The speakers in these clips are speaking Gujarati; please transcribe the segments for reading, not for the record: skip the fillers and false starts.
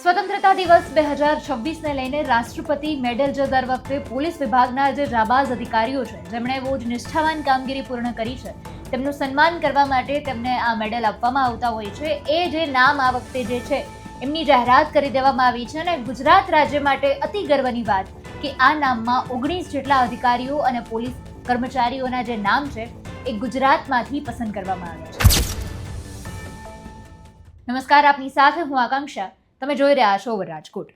સ્વતંત્રતા દિવસ 2026ને લઈને રાષ્ટ્રપતિ મેડલ જે દર વખતે પોલીસ વિભાગના જે જાબાઝ અધિકારીઓ છે જેમણે બહુ જ નિષ્ઠાવાન કામગીરી પૂર્ણ કરી છે તેમનું સન્માન કરવા માટે તેમને આ મેડલ આપવામાં આવતા હોય છે. એ જે નામ આ વખતે જે છે એમની જાહેરાત કરી દેવામાં આવી છે અને ગુજરાત રાજ્ય માટે અતિ ગર્વની વાત કે આ નામમાં 19 જેટલા અધિકારીઓ અને પોલીસ કર્મચારીઓના જે નામ છે એ ગુજરાતમાંથી પસંદ કરવામાં આવ્યા છે. નમસ્કાર, આપની સાથે હું આકાંક્ષા. તમે જોઈ રહ્યા છો ઓવર રાજકોટ.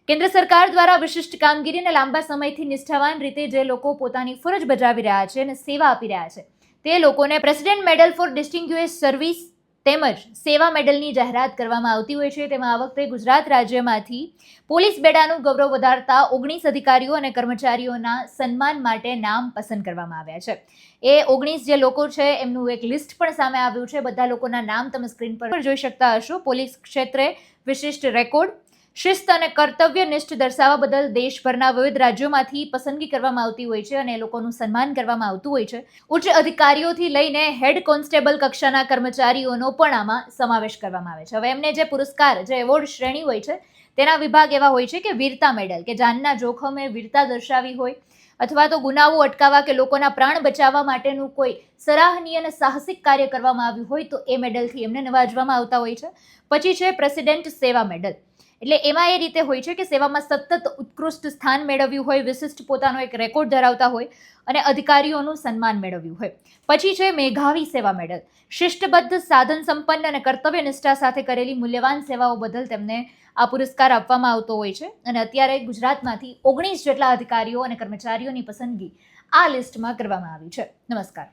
કેન્દ્ર સરકાર દ્વારા વિશિષ્ટ કામગીરી અને લાંબા સમયથી નિષ્ઠાવાન રીતે જે લોકો પોતાની ફરજ બજાવી રહ્યા છે અને સેવા આપી રહ્યા છે તે લોકોને પ્રેસિડેન્ટ મેડલ ફોર ડિસ્ટિંગ્યુઇશ્ડ સર્વિસ તેમજ સેવા મેડલની જાહેરાત કરવામાં આવતી હોય છે. તેમાં આ વખતે ગુજરાત રાજ્યમાંથી પોલીસ બેડાનું ગૌરવ વધારતા 19 અધિકારીઓ અને કર્મચારીઓના સન્માન માટે નામ પસંદ કરવામાં આવ્યા છે. એ 19 જે લોકો છે એમનું એક લિસ્ટ પણ સામે આવ્યું છે. બધા લોકોના નામ તમે સ્ક્રીન પર જોઈ શકતા હશો. પોલીસ ક્ષેત્રે વિશિષ્ટ રેકોર્ડ, શિસ્ત અને કર્તવ્યનિષ્ઠ દર્શાવવા બદલ દેશભરના વિવિધ રાજ્યોમાંથી પસંદગી કરવામાં આવતી હોય છે અને એ લોકોનું સન્માન કરવામાં આવતું હોય છે. ઉચ્ચ અધિકારીઓથી લઈને હેડ કોન્સ્ટેબલ કક્ષાના કર્મચારીઓનો પણ આમાં સમાવેશ કરવામાં આવે છે. હવે એમને જે પુરસ્કાર, જે એવોર્ડ શ્રેણી હોય છે તેના વિભાગ એવા હોય છે કે વીરતા મેડલ, કે જાનના જોખમે વીરતા દર્શાવી હોય અથવા તો ગુનાઓ અટકાવવા કે લોકોના પ્રાણ બચાવવા માટેનું કોઈ સરાહનીય અને સાહસિક કાર્ય કરવામાં આવ્યું હોય તો એ મેડલથી એમને નવાજવામાં આવતા હોય છે. પછી છે પ્રેસિડેન્ટ સેવા મેડલ. એટલે એમાં એ રીતે હોય છે કે સેવામાં સતત ઉત્કૃષ્ટ સ્થાન મેળવ્યું હોય, વિશિષ્ટ પોતાનો એક રેકોર્ડ ધરાવતા હોય અને અધિકારીઓનું સન્માન મેળવ્યું હોય. પછી છે મેધાવી સેવા મેડલ. શિષ્ટબદ્ધ, સાધન સંપન્ન અને કર્તવ્ય નિષ્ઠા સાથે કરેલી મૂલ્યવાન સેવાઓ બદલ તેમને આ પુરસ્કાર આપવામાં આવતો હોય છે અને અત્યારે ગુજરાતમાંથી 19 જેટલા અધિકારીઓ અને કર્મચારીઓની પસંદગી આ લિસ્ટમાં કરવામાં આવી છે. નમસ્કાર.